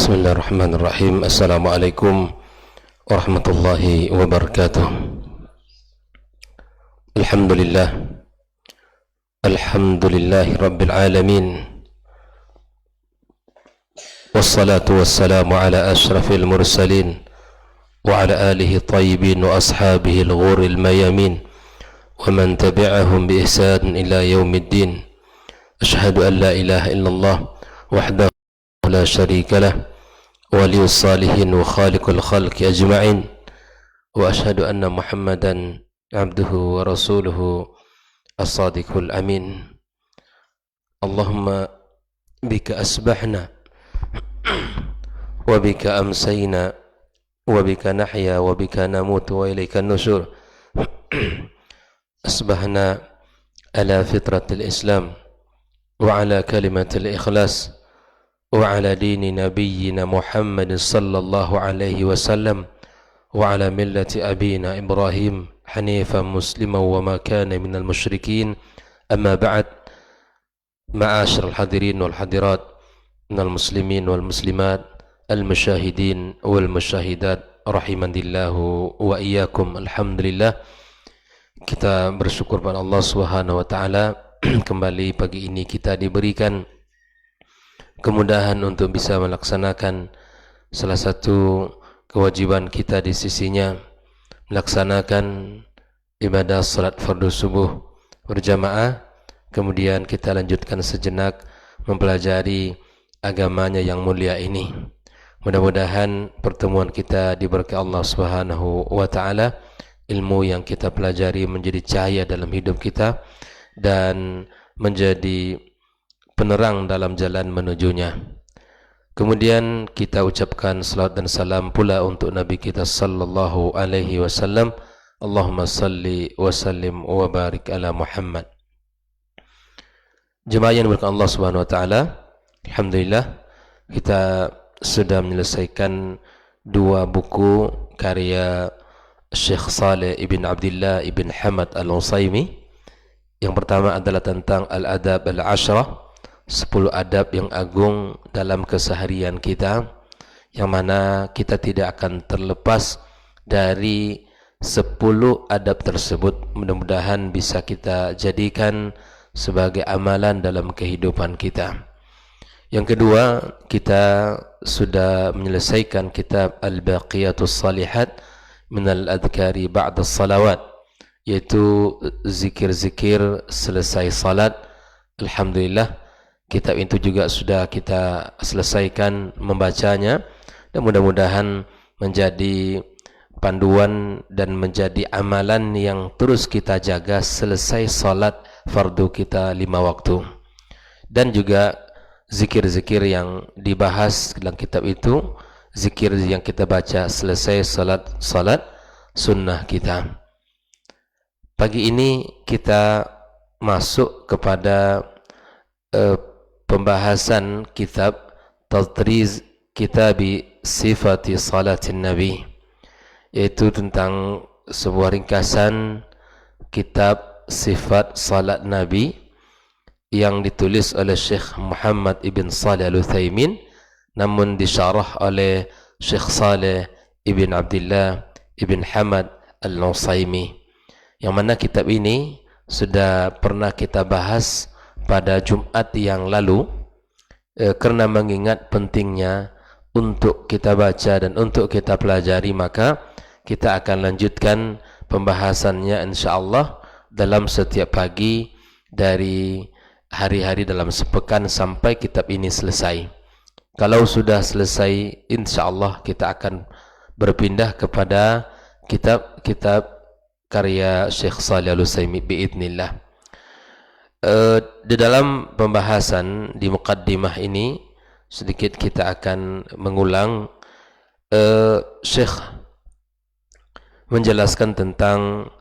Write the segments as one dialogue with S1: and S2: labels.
S1: Bismillahirrahmanirrahim. Assalamualaikum warahmatullahi wabarakatuh. Alhamdulillah. Alhamdulillahi rabbil alamin. Wassalatu wassalamu ala ashrafil mursalin wa ala alihi tayyibin wa ashabihi al-ghuril mayamin wa man tabi'ahum bi ihsan ila yaumiddin. Ashhadu an la ilaha illallah wahdahu la syarika lah ولي الصالحين وخالق الخلق أجمعين وأشهد أن محمدا عبده ورسوله الصادق الأمين اللهم بك أسبحنا وبك أمسينا وبك نحيا وبك نموت وإليك النشور أصبحنا على فطرة الإسلام وعلى كلمة الإخلاص وعلى دين نبينا محمد صلى الله عليه وسلم وعلى ملة أبينا إبراهيم حنيفا مسلما وما كان من المشركين أما بعد معاشر الحاضرين والحاضرات من المسلمين والمسلمات المشاهدين والمشاهدات رحمني الله وإياكم. Alhamdulillah, kita bersyukur pada Allah Subhanahu wa taala kembali pagi ini kita diberikan kemudahan untuk bisa melaksanakan salah satu kewajiban kita di sisinya, melaksanakan ibadah salat fardu subuh berjamaah. Kemudian kita lanjutkan sejenak mempelajari agamanya yang mulia ini. Mudah-mudahan pertemuan kita diberkahi Allah Subhanahu wa taala, ilmu yang kita pelajari menjadi cahaya dalam hidup kita dan menjadi penerang dalam jalan menujunya. Kemudian kita ucapkan salawat dan salam pula untuk Nabi kita sallallahu alaihi wasallam. Allahumma salli wa sallim wa barik ala Muhammad. Jemaah yang dimuliakan Allah Subhanahu wa taala, alhamdulillah kita sudah menyelesaikan dua buku karya Syekh Saleh ibn Abdullah ibn Hamad al-Utsaimin. Yang pertama adalah tentang Al-Adab Al-Ashrah, 10 adab yang agung dalam keseharian kita, yang mana kita tidak akan terlepas dari 10 adab tersebut. Mudah-mudahan bisa kita jadikan sebagai amalan dalam kehidupan kita. Yang kedua, kita sudah menyelesaikan kitab Al-Baqiyatus Salihat minal Adhkari ba'da salawat, yaitu zikir-zikir selesai salat. Alhamdulillah, kitab itu juga sudah kita selesaikan membacanya, dan mudah-mudahan menjadi panduan dan menjadi amalan yang terus kita jaga selesai salat fardu kita 5 waktu. Dan juga zikir-zikir yang dibahas dalam kitab itu, zikir yang kita baca selesai salat sunnah kita. Pagi ini kita masuk kepada pembahasan kitab Tadriz Kitabi Sifati Salatin Nabi, yaitu tentang sebuah ringkasan kitab sifat salat Nabi yang ditulis oleh Syekh Muhammad ibn Salih al-Utsaimin, namun disyarah oleh Syekh Saleh ibn Abdullah ibn Hamad al-Utsaimin, yang mana kitab ini sudah pernah kita bahas pada Jumat yang lalu. Karena mengingat pentingnya untuk kita baca dan untuk kita pelajari, maka kita akan lanjutkan pembahasannya insyaAllah dalam setiap pagi dari hari-hari dalam sepekan sampai kitab ini selesai. Kalau sudah selesai, insyaAllah kita akan berpindah kepada kitab-kitab karya Syekh Shalih Al-Utsaimin biidznillah. Di dalam pembahasan di muqaddimah ini sedikit kita akan mengulang. Syekh menjelaskan tentang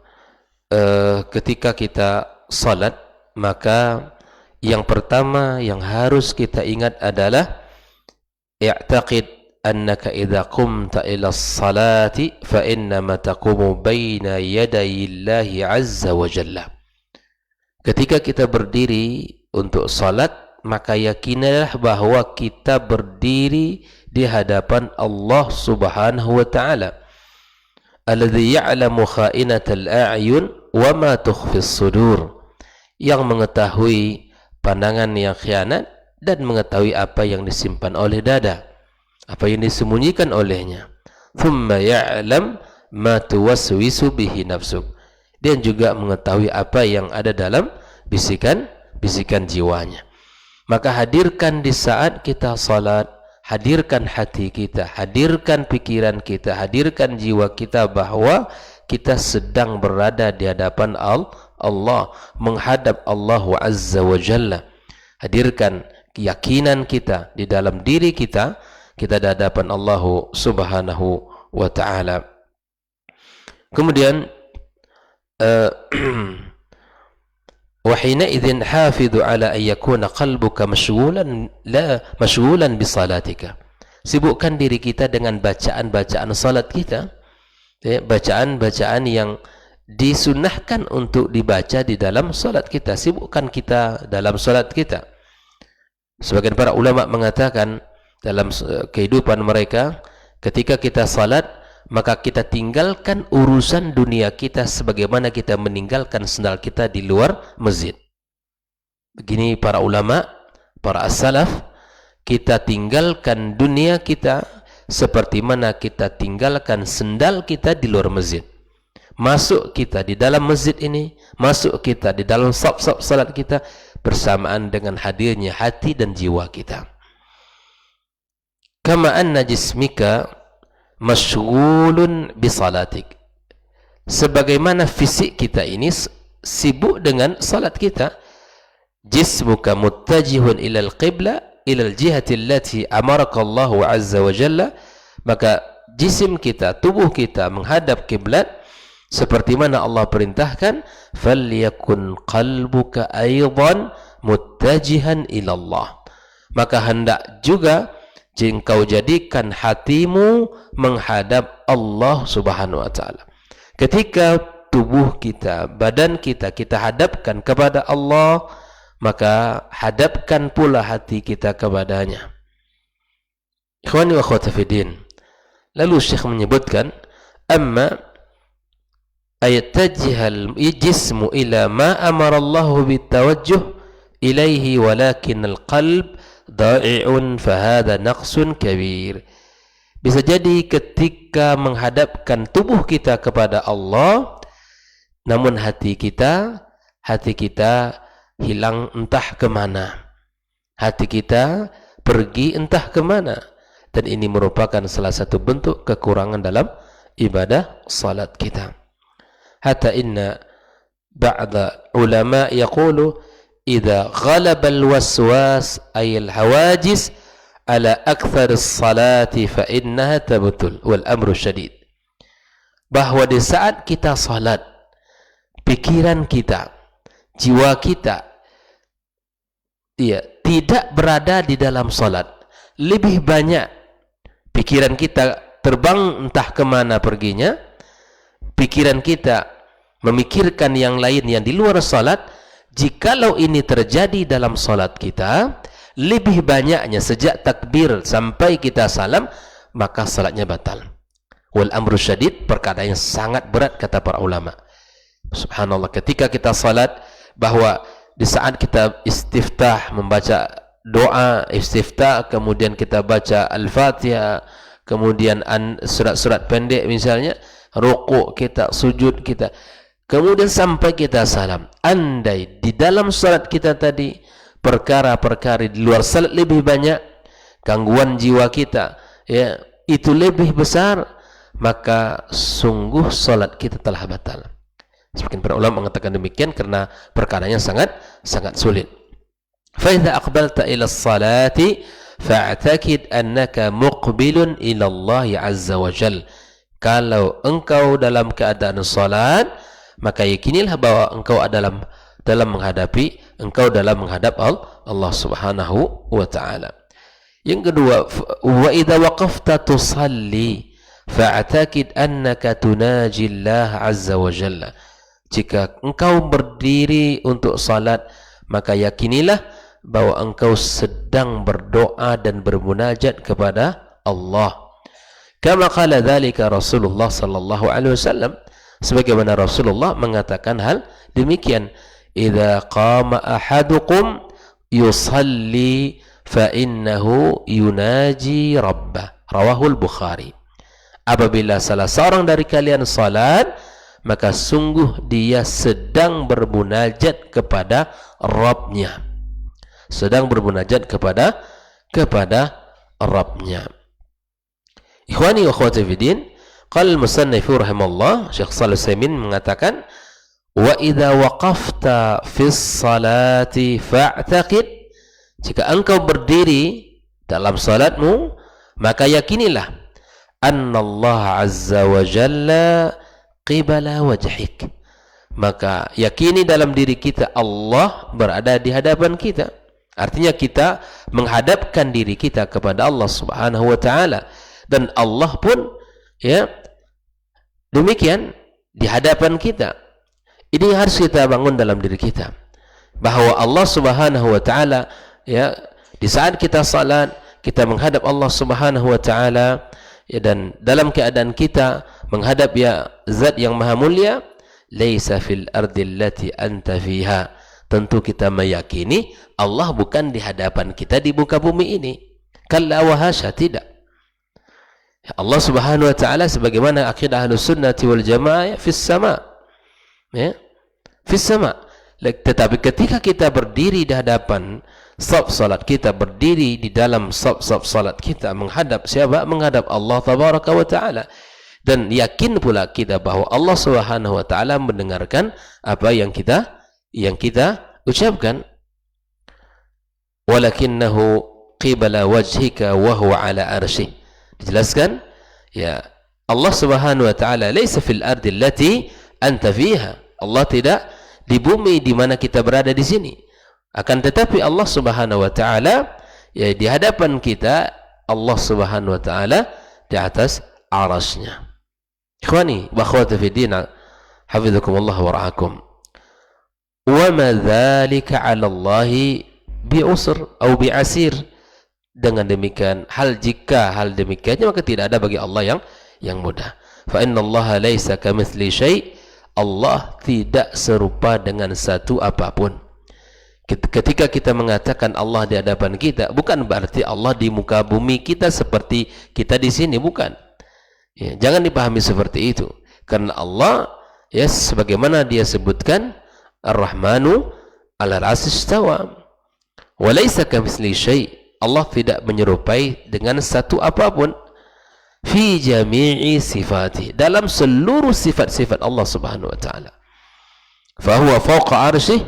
S1: ketika kita salat, maka yang pertama yang harus kita ingat adalah i'taqid annaka idza qumta ila as-salati fa innama taqumu baina yaday Allahi azza wa jalla. Ketika kita berdiri untuk salat, maka yakinlah bahwa kita berdiri di hadapan Allah Subhanahu wa taala. Alladzi ya'lamu kha'inatal a'yun wa ma tukhfis sudur. Yang mengetahui pandangan yang khianat dan mengetahui apa yang disimpan oleh dada, apa yang disembunyikan olehnya. Thumma ya'lam ma tuwaswisu bihi nafsuk. Dan juga mengetahui apa yang ada dalam bisikan jiwanya. Maka hadirkan di saat kita salat, hadirkan hati kita, hadirkan pikiran kita, hadirkan jiwa kita bahwa kita sedang berada di hadapan Allah, menghadap Allah Azza wa Jalla. Hadirkan keyakinan kita di dalam diri kita, kita di hadapan Allah Subhanahu wa taala. Kemudian wa hina idzin hafidhu ala an yakuna qalbuka mashghulan bi salatika. Sibukkan diri kita dengan bacaan-bacaan salat kita, bacaan-bacaan yang disunnahkan untuk dibaca di dalam salat kita. Sibukkan kita dalam salat kita. Sebagian para ulama mengatakan dalam kehidupan mereka, ketika kita salat, maka kita tinggalkan urusan dunia kita sebagaimana kita meninggalkan sendal kita di luar masjid. Begini para ulama, para as-salaf, kita tinggalkan dunia kita seperti mana kita tinggalkan sendal kita di luar masjid. Masuk kita di dalam masjid ini, masuk kita di dalam saf-saf salat kita bersamaan dengan hadirnya hati dan jiwa kita. Kama anna jismika mashghulun bi salatik. Sebagaimana fisik kita ini sibuk dengan salat kita. Jismuka muttajihun ila al-qibla ila al-jihati allati amaraka Allah Azza wa Jalla. Maka jisim kita, tubuh kita menghadap kiblat seperti mana Allah perintahkan. Falyakun qalbuka aidan muttajihan ila Allah. Maka hendak juga engkau jadikan hatimu menghadap Allah Subhanahu wa taala. Ketika tubuh kita, badan kita hadapkan kepada Allah, maka hadapkan pula hati kita kepadanya. Ikhwani wa akhwati fiddin. Lalu Syekh menyebutkan, amma ayattajihal jismu ila ma amara Allah bitawajjuh ilaihi walakin al-qalb da'i'un fahada naqsun kabir. Bisa jadi ketika menghadapkan tubuh kita kepada Allah, namun hati kita hilang entah kemana. Hati kita pergi entah kemana. Dan ini merupakan salah satu bentuk kekurangan dalam ibadah salat kita. Hatta inna ba'da ulama yaqulu idza ghalaba al-waswas ay al-hawajis ala akthar as-salati fa innaha tabtul wal amru syadid. Bahwa di saat kita salat, pikiran kita, jiwa kita tidak berada di dalam salat, lebih banyak pikiran kita terbang entah kemana perginya, pikiran kita memikirkan yang lain yang di luar salat. Jikalau ini terjadi dalam salat kita, lebih banyaknya sejak takbir sampai kita salam, maka salatnya batal. Wal amru syadid, perkara yang sangat berat kata para ulama. Subhanallah, ketika kita salat, bahwa di saat kita istiftah, membaca doa istiftah, kemudian kita baca Al-Fatihah, kemudian surat-surat pendek misalnya, rukuk kita, sujud kita, kemudian sampai kita salam. Andai di dalam salat kita tadi perkara-perkara di luar salat lebih banyak, gangguan jiwa kita itu lebih besar, maka sungguh salat kita telah batal. Sebagian para ulama mengatakan demikian karena perkaranya sangat sulit. Fa idza aqbalta ila as-salati fa'takid annaka muqbilun ila Allah Azza wa Jalla. Kalau engkau dalam keadaan salat, maka yakinilah bahwa engkau dalam menghadap Allah Subhanahu wa taala. Yang kedua, wa idza waqafta tusalli fa'takid annaka tunaji Allah Azza wa Jalla. Jika engkau berdiri untuk salat, maka yakinilah bahwa engkau sedang berdoa dan bermunajat kepada Allah. Kama qala dzalika Rasulullah sallallahu alaihi wasallam, sebagaimana Rasulullah mengatakan hal demikian, idza qama ahadukum yusalli fa innahu yunaji rabbah, rawahul Bukhari. Apabila salah seorang dari kalian salat, maka sungguh dia sedang bermunajat kepada Rabbnya, sedang bermunajat kepada Rabbnya. Ikhwani wa akhwati fiddin, qala al-musannif rahimahullah, Syekh Shalih Utsaimin mengatakan, wa idza waqafta fis salati fa'taqid, jika engkau berdiri dalam salatmu, maka yakinilah anna Allah azza wa jalla qibala wajhik, maka yakini dalam diri kita Allah berada di hadapan kita. Artinya kita menghadapkan diri kita kepada Allah subhanahu wa ta'ala, dan Allah pun ya demikian di hadapan kita. Ini harus kita bangun dalam diri kita, bahwa Allah subhanahu wa ta'ala ya di saat kita salat, kita menghadap Allah subhanahu wa ta'ala ya, dan dalam keadaan kita menghadap ya zat yang maha mulia, laisa fil ardi allati anta fiha, tentu kita meyakini Allah bukan di hadapan kita di muka bumi ini. Kalla wa hasya, tidak. Allah subhanahu wa ta'ala sebagaimana akidah Ahlus Sunnati wal Jamaah fis sama, ya, fis sama. Tetapi ketika kita berdiri di hadapan shaf salat kita, berdiri di dalam shaf salat kita, menghadap siapa? Menghadap Allah tabaraka wa ta'ala, dan yakin pula kita bahwa Allah subhanahu wa ta'ala mendengarkan apa yang kita ucapkan. Walakinnahu qibala wajhika wa huwa ala arsyih, dijelaskan ya Allah subhanahu wa ta'ala laysa fil ardi allati anta fiha, Allah tidak di bumi di mana kita berada di sini, akan tetapi Allah subhanahu wa ta'ala ya di hadapan kita, Allah subhanahu wa ta'ala di atas arasnya. Ikhwani wa akhwati fi din, hafizakumullah wa ra'akum. Wa ma dzalika 'ala Allah bi'usr atau bi'asir, dengan demikian jika hal demikiannya, maka tidak ada bagi Allah yang mudah. Fa inna Allah laisa kamitsli syai', Allah tidak serupa dengan satu apapun. Ketika kita mengatakan Allah di hadapan kita, bukan berarti Allah di muka bumi kita seperti kita di sini, bukan. Ya, jangan dipahami seperti itu. Karena Allah ya sebagaimana dia sebutkan, Ar-Rahmanu 'alal 'arsy istawa. Wa laisa kamitsli syai', Allah tidak menyerupai dengan satu apapun. Fi jami'i sifati, dalam seluruh sifat-sifat Allah subhanahu wa ta'ala. Fahuwa fawqa arsyih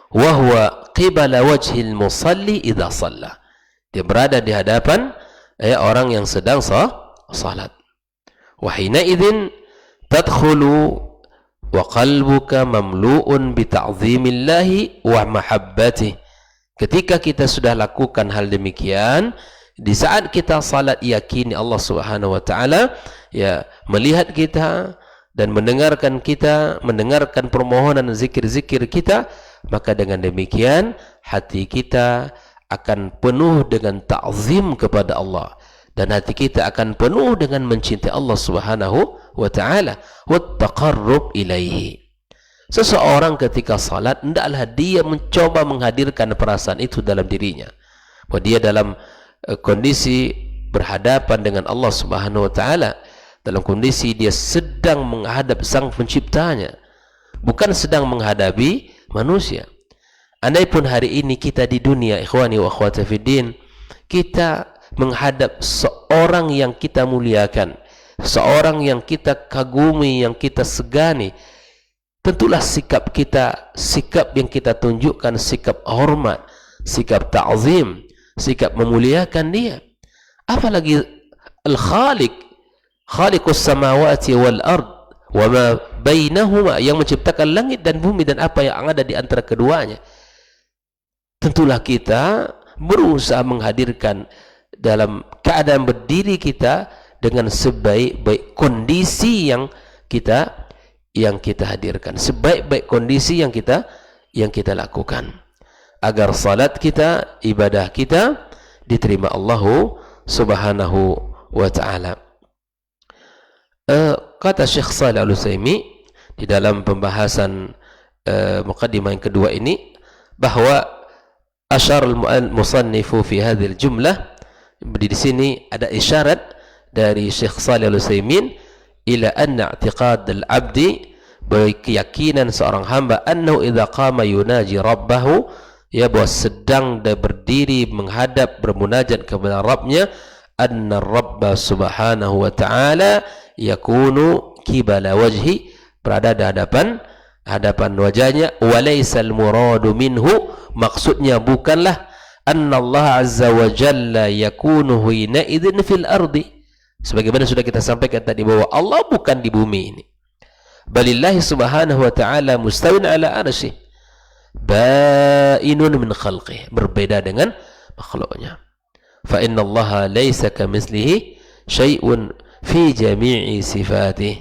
S1: wa huwa qibala wajhil musalli idha salla, dia berada di hadapan orang yang sedang salat. Wa hina idzin tadkhulu wa qalbuka mamlu'un bi ta'zimillahi wa mahabbatihi, ketika kita sudah lakukan hal demikian, di saat kita salat yakini Allah subhanahu wa ta'ala ya melihat kita dan mendengarkan kita, mendengarkan permohonan zikir-zikir kita, maka dengan demikian hati kita akan penuh dengan ta'zim kepada Allah, dan hati kita akan penuh dengan mencintai Allah subhanahu wa ta'ala wa taqarrub ilaihi. Seseorang ketika salat, hendaklah dia mencoba menghadirkan perasaan itu dalam dirinya, bahwa dia dalam kondisi berhadapan dengan Allah subhanahu wa ta'ala, dalam kondisi dia sedang menghadap sang penciptanya, bukan sedang menghadapi manusia. Andai pun hari ini kita di dunia, ikhwani wa akhwati fiddin, kita menghadap seorang yang kita muliakan, seorang yang kita kagumi, yang kita segani, tentulah sikap kita, sikap yang kita tunjukkan, sikap hormat, sikap ta'zim, sikap memuliakan dia. Apalagi Al-Khaliq, Khaliqus samawati wal ard wa ma bainahuma, yang menciptakan langit dan bumi dan apa yang ada di antara keduanya. Tentulah kita berusaha menghadirkan dalam keadaan berdiri kita dengan sebaik-baik kondisi yang kita hadirkan, sebaik-baik kondisi yang kita lakukan, agar salat kita, ibadah kita diterima Allah Subhanahu wa ta'ala. Kata Syekh Shalih Al-Utsaimin di dalam pembahasan muqaddimah yang kedua ini, bahwa asyar al-musannifu fi hadhil jumlah, di sini ada isyarat dari Syekh Shalih Al-Utsaimin ila anna i'tiqad al-'abdi, keyakinan seorang hamba, annahu idza qama yunaji rabbahu, ya, bahwa sedang berdiri menghadap bermunajat kepada Rabbnya, anna Rabba subhanahu wa ta'ala yakunu kibala wajhi, berada di hadapan wajahnya, walaysal muradu minhu, maksudnya bukanlah anna Allah azza wa jalla yakunu hina idzin fil ardi, sebagaimana sudah kita sampaikan tadi bahwa Allah bukan di bumi ini, balillahi subhanahu wa ta'ala mustawin ala arsyih bainun min khalqih, berbeda dengan makhluknya. Fa inna Allah laysa kamitslihi syai'un fi jami'i sifatih,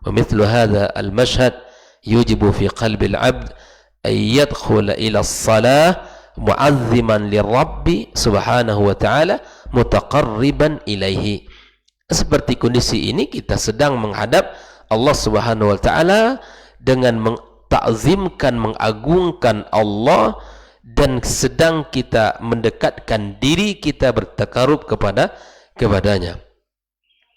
S1: wa mithlu hadha al-mashhad yujibu fi qalbi al-'abd an yadkhula ila as-salah mu'azziman lirabbi subhanahu wa ta'ala mutaqarriban ilaihi. Seperti kondisi ini, kita sedang menghadap Allah subhanahu wa ta'ala dengan mengtakzimkan, mengagungkan Allah, dan sedang kita mendekatkan diri kita bertakarub kepadanya.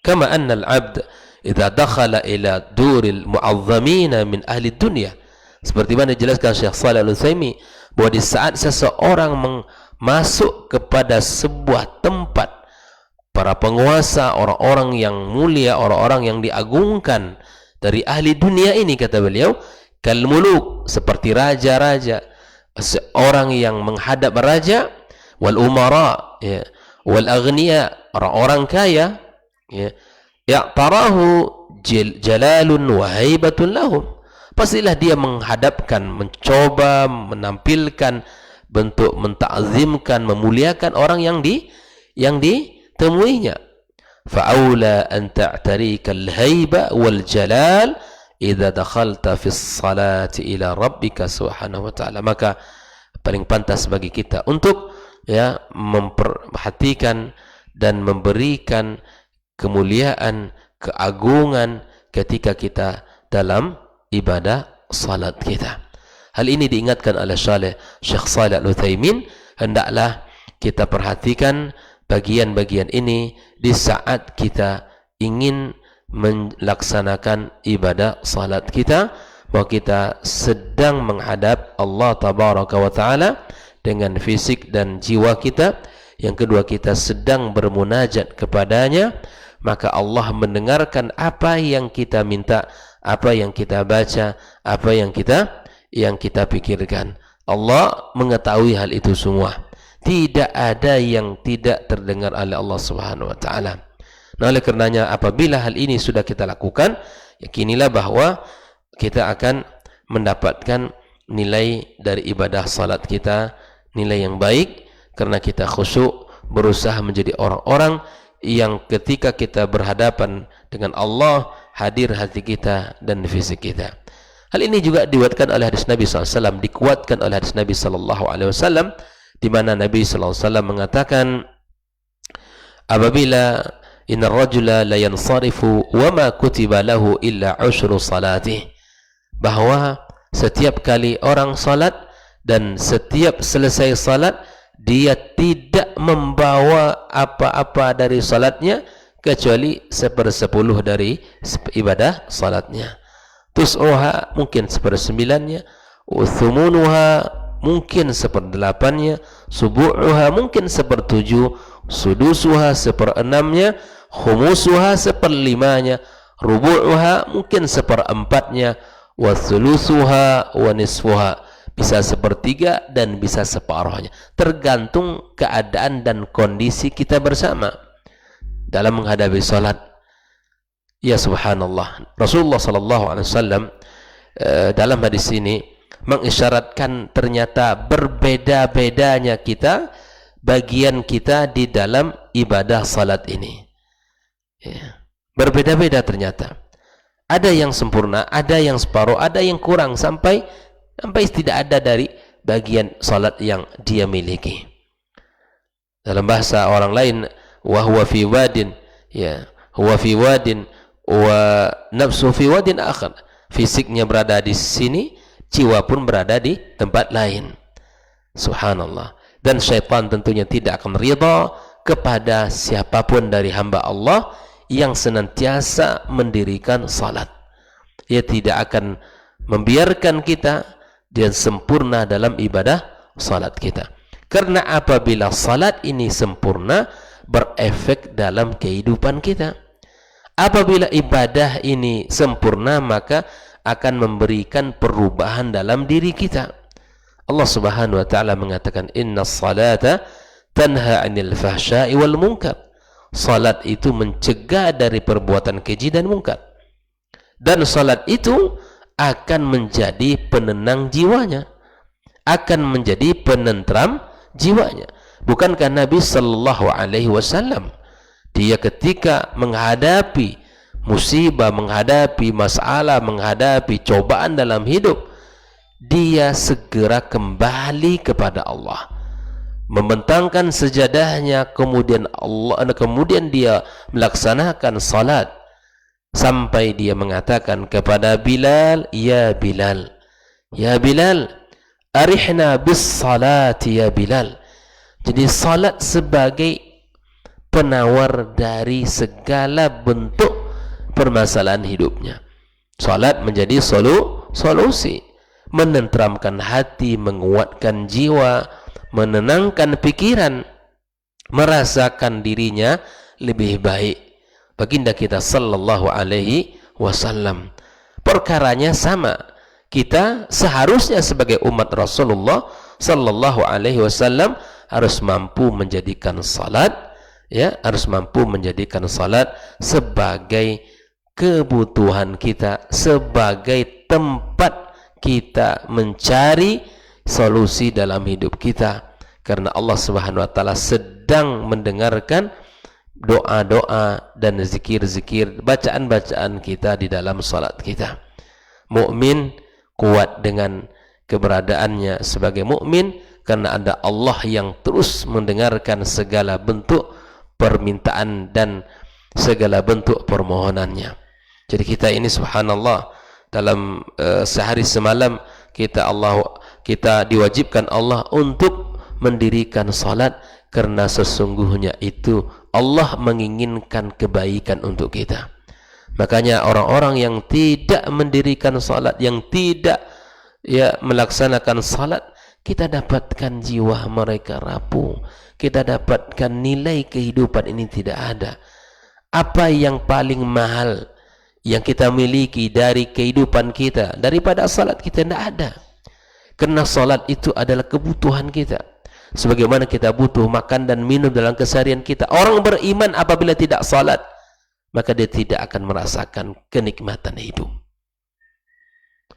S1: Kama anna al-'abd idza dakhala ila duril mu'azzamina min ahli dunya, seperti mana dijelaskan Syekh Shalih Al-Utsaimin, bahwa di saat seseorang masuk kepada sebuah tempat para penguasa, orang-orang yang mulia, orang-orang yang diagungkan dari ahli dunia ini, kata beliau, kal muluk, seperti raja-raja, seorang yang menghadap raja, wal umara, ya, wal aghniya, orang-orang kaya, ya, ya'tarahu jalalun wa haibatun lahum, pastilah dia menghadapkan, mencoba menampilkan bentuk mentakzimkan, memuliakan orang yang ditemuinya. Fa'aula an ta'tarika al-haiba wal jalal idza dakhalta fi as-salati ila rabbika subhanahu wa ta'ala, maka paling pantas bagi kita untuk, ya, memperhatikan dan memberikan kemuliaan, keagungan ketika kita dalam ibadah salat kita. Hal ini diingatkan oleh Syekh Shalih Al-Utsaimin, hendaklah kita perhatikan bagian-bagian ini di saat kita ingin melaksanakan ibadah salat kita, bahwa kita sedang menghadap Allah tabaraka wa ta'ala dengan fisik dan jiwa kita. Yang kedua, kita sedang bermunajat kepadanya, maka Allah mendengarkan apa yang kita minta, apa yang kita baca, apa yang kita pikirkan. Allah mengetahui hal itu semua. Tidak ada yang tidak terdengar oleh Allah Subhanahu wa taala. Nah, oleh karenanya apabila hal ini sudah kita lakukan, yakinilah bahwa kita akan mendapatkan nilai dari ibadah salat kita, nilai yang baik, karena kita khusyuk, berusaha menjadi orang-orang yang ketika kita berhadapan dengan Allah, hadir hati kita dan fisik kita. Hal ini juga dikuatkan oleh hadis Nabi SAW, dikuatkan oleh hadis Nabi SAW, di mana Nabi SAW mengatakan, apabila inna rajula la yansarifu wa ma kutiba lahu illa ushru salatih, bahwa setiap kali orang salat dan setiap selesai salat dia tidak membawa apa-apa dari salatnya kecuali 1/10 dari ibadah salatnya. Tus'uha mungkin 1/9-nya, uthumunuha mungkin 1/8-nya, subu'uha mungkin 1/7, sudusuha 1/6-nya, khumusuha 1/5-nya, rubu'uha mungkin 1/4-nya, wa thulusuha wa nisfuha, bisa 1/3 dan bisa separuhnya, tergantung keadaan dan kondisi kita bersama dalam menghadapi salat. Ya subhanallah, Rasulullah SAW dalam hadis ini mengisyaratkan ternyata berbeda-bedanya kita, bagian kita di dalam ibadah salat ini, ya, berbeda-beda ternyata. Ada yang sempurna, ada yang separuh, ada yang kurang, sampai tidak ada dari bagian salat yang dia miliki. Dalam bahasa orang lain, wa huwa fi wadin, ya, huwa fi wadin wa nafsu fi wadin akhar. Fisiknya berada di sini, jiwa pun berada di tempat lain. Subhanallah. Dan syaitan tentunya tidak akan ridha kepada siapapun dari hamba Allah yang senantiasa mendirikan salat. Ia tidak akan membiarkan kita dan sempurna dalam ibadah salat kita. Karena apabila salat ini sempurna, berefek dalam kehidupan kita. Apabila ibadah ini sempurna, maka akan memberikan perubahan dalam diri kita. Allah Subhanahu wa taala mengatakan, "Innas salata tanha 'anil fahsya'i wal munkar." Salat itu mencegah dari perbuatan keji dan mungkar. Dan salat itu akan menjadi penenang jiwanya, akan menjadi penentram jiwanya. Bukankah Nabi sallallahu alaihi wasallam dia ketika menghadapi musibah, menghadapi masalah, menghadapi cobaan dalam hidup, dia segera kembali kepada Allah, membentangkan sejadahnya, kemudian dia melaksanakan salat sampai dia mengatakan kepada Bilal, "Ya Bilal, ya Bilal, arihna bis salati ya Bilal." Jadi salat sebagai penawar dari segala bentuk permasalahan hidupnya. Salat menjadi solusi, menenteramkan hati, menguatkan jiwa, menenangkan pikiran, merasakan dirinya lebih baik. Baginda kita sallallahu alaihi wasallam, perkaranya sama. Kita seharusnya sebagai umat Rasulullah sallallahu alaihi wasallam harus mampu menjadikan salat, ya, harus mampu menjadikan salat sebagai kebutuhan kita, sebagai tempat kita mencari solusi dalam hidup kita. Karena Allah Subhanahu wa taala sedang mendengarkan doa-doa dan zikir-zikir, bacaan-bacaan kita di dalam salat kita. Mukmin kuat dengan keberadaannya sebagai mukmin karena ada Allah yang terus mendengarkan segala bentuk permintaan dan segala bentuk permohonannya. Jadi kita ini subhanallah, dalam sehari semalam kita diwajibkan Allah untuk mendirikan salat, karena sesungguhnya itu Allah menginginkan kebaikan untuk kita. Makanya orang-orang yang tidak mendirikan salat, yang tidak melaksanakan salat, kita dapatkan jiwa mereka rapuh, kita dapatkan nilai kehidupan ini tidak ada. Apa yang paling mahal yang kita miliki dari kehidupan kita daripada salat kita? Tidak ada. Karena salat itu adalah kebutuhan kita, sebagaimana kita butuh makan dan minum dalam keseharian kita. Orang beriman apabila tidak salat, maka dia tidak akan merasakan kenikmatan hidup.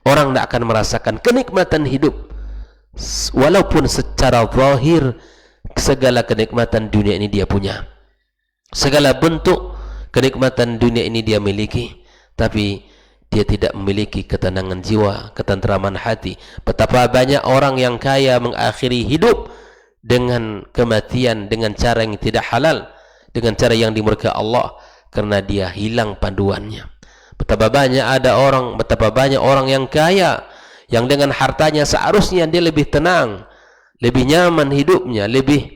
S1: Orang tidak akan merasakan kenikmatan hidup, walaupun secara zahir segala kenikmatan dunia ini dia punya, segala bentuk kenikmatan dunia ini dia miliki, tapi dia tidak memiliki ketenangan jiwa, ketentraman hati. Betapa banyak orang yang kaya mengakhiri hidup dengan kematian dengan cara yang tidak halal, dengan cara yang dimurkai Allah, karena dia hilang panduannya. Betapa banyak orang yang kaya yang dengan hartanya seharusnya dia lebih tenang, lebih nyaman hidupnya, lebih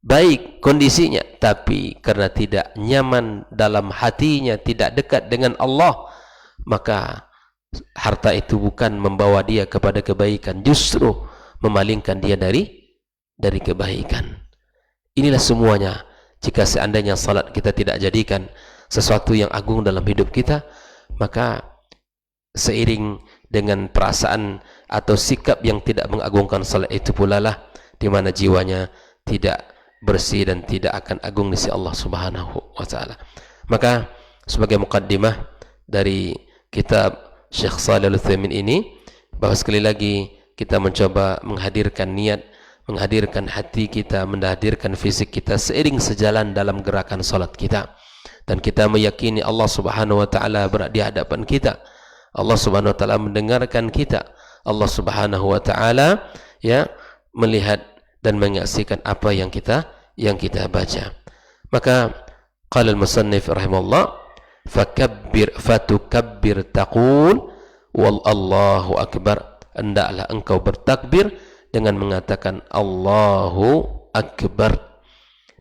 S1: baik kondisinya, tapi karena tidak nyaman dalam hatinya, tidak dekat dengan Allah, maka harta itu bukan membawa dia kepada kebaikan, justru memalingkan dia dari kebaikan. Inilah semuanya jika seandainya salat kita tidak jadikan sesuatu yang agung dalam hidup kita, maka seiring dengan perasaan atau sikap yang tidak mengagungkan salat itu pula lah di mana jiwanya tidak bersih dan tidak akan agung di sisi Allah Subhanahu wa taala. Maka sebagai mukaddimah dari kitab Syekh Shalih Al-Utsaimin ini, bahwa sekali lagi kita mencoba menghadirkan niat, menghadirkan hati kita, menghadirkan fisik kita seiring sejalan dalam gerakan salat kita, dan kita meyakini Allah Subhanahu wa taala berada di hadapan kita. Allah Subhanahu wa taala mendengarkan kita. Allah Subhanahu wa taala melihat dan menyaksikan apa yang kita baca. Maka qala al-musannif rahimahullah, fakabbir fatukabbir taqul wallahu akbar, hendaklah engkau bertakbir dengan mengatakan Allahu akbar.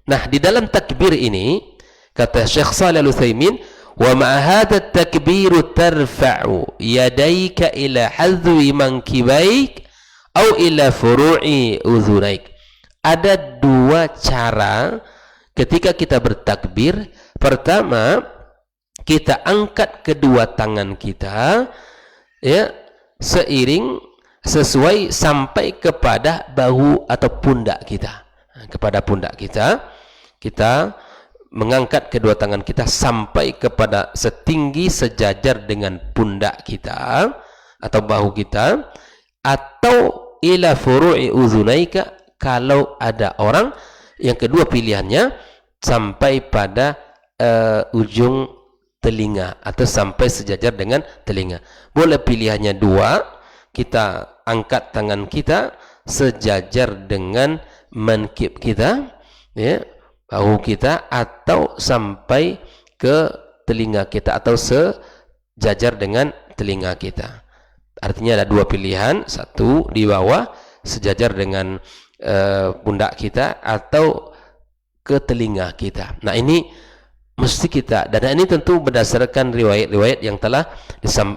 S1: Nah, di dalam takbir ini kata Syekh Shalih Al-Utsaimin, wa ma'a hadha at-takbiru tarfa'u yadayka ila hadwi mankibaik au ila furu'i udhunaik. Ada dua cara ketika kita bertakbir. Pertama, kita angkat kedua tangan kita ya seiring sesuai sampai kepada bahu atau pundak kita. Kepada pundak kita, kita mengangkat kedua tangan kita sampai kepada setinggi sejajar dengan pundak kita atau bahu kita, atau ila furu'i udhunaika, kalau ada orang yang kedua pilihannya sampai pada ujung telinga atau sampai sejajar dengan telinga. Boleh pilihannya dua, kita angkat tangan kita sejajar dengan mankib kita ya, bahu kita, atau sampai ke telinga kita atau sejajar dengan telinga kita. Artinya ada dua pilihan, satu di bawah sejajar dengan pundak kita atau ke telinga kita. Nah, ini mesti kita, dan ini tentu berdasarkan riwayat-riwayat yang telah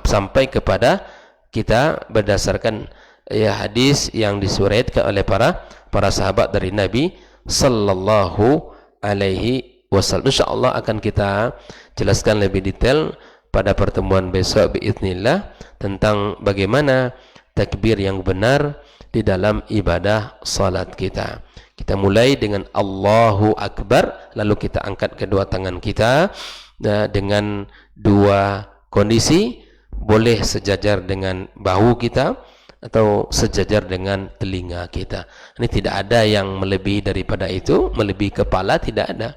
S1: sampai kepada kita berdasarkan ya hadis yang diriwayatkan oleh para sahabat dari Nabi sallallahu alaihi wasallam. Insyaallah akan kita jelaskan lebih detail pada pertemuan besok biiznillah tentang bagaimana takbir yang benar di dalam ibadah salat kita. Kita mulai dengan Allahu Akbar, lalu kita angkat kedua tangan kita dengan dua kondisi, boleh sejajar dengan bahu kita atau sejajar dengan telinga kita. Ini tidak ada yang melebihi daripada itu, melebihi kepala tidak ada.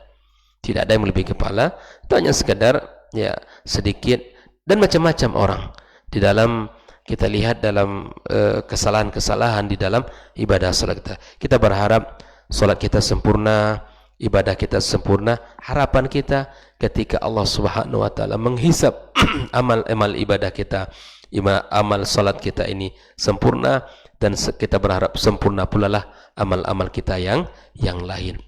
S1: Tidak ada yang melebihi kepala, itu hanya sekedar ya sedikit. Dan macam-macam orang di dalam, kita lihat dalam kesalahan-kesalahan di dalam ibadah salat kita. Kita berharap salat kita sempurna, ibadah kita sempurna. Harapan kita ketika Allah Subhanahu wa taala menghisap amal-amal ibadah kita, amal salat kita ini sempurna, dan kita berharap sempurna pula lah amal-amal kita yang lain.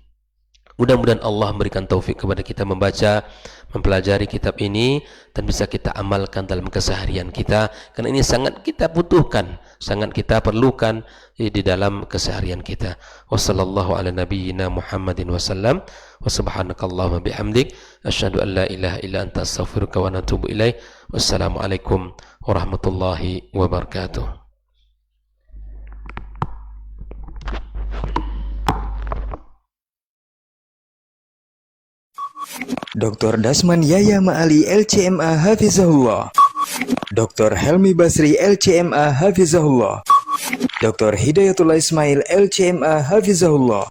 S1: Mudah-mudahan Allah memberikan taufik kepada kita membaca, mempelajari kitab ini dan bisa kita amalkan dalam keseharian kita, karena ini sangat kita butuhkan, sangat kita perlukan di dalam keseharian kita. Wassallallahu ala nabiyyina Muhammadin wasallam, wa subhanakallahumma bihamdik, asyhadu an la ilaha illa anta astaghfiruka wa atubu ilaik. Wassalamualaikum warahmatullahi wabarakatuh.
S2: Dr. Dasman Yaya Ma'ali LCMA Hafizahullah, Dr. Helmi Basri LCMA Hafizahullah, Dr. Hidayatullah Ismail LCMA Hafizahullah.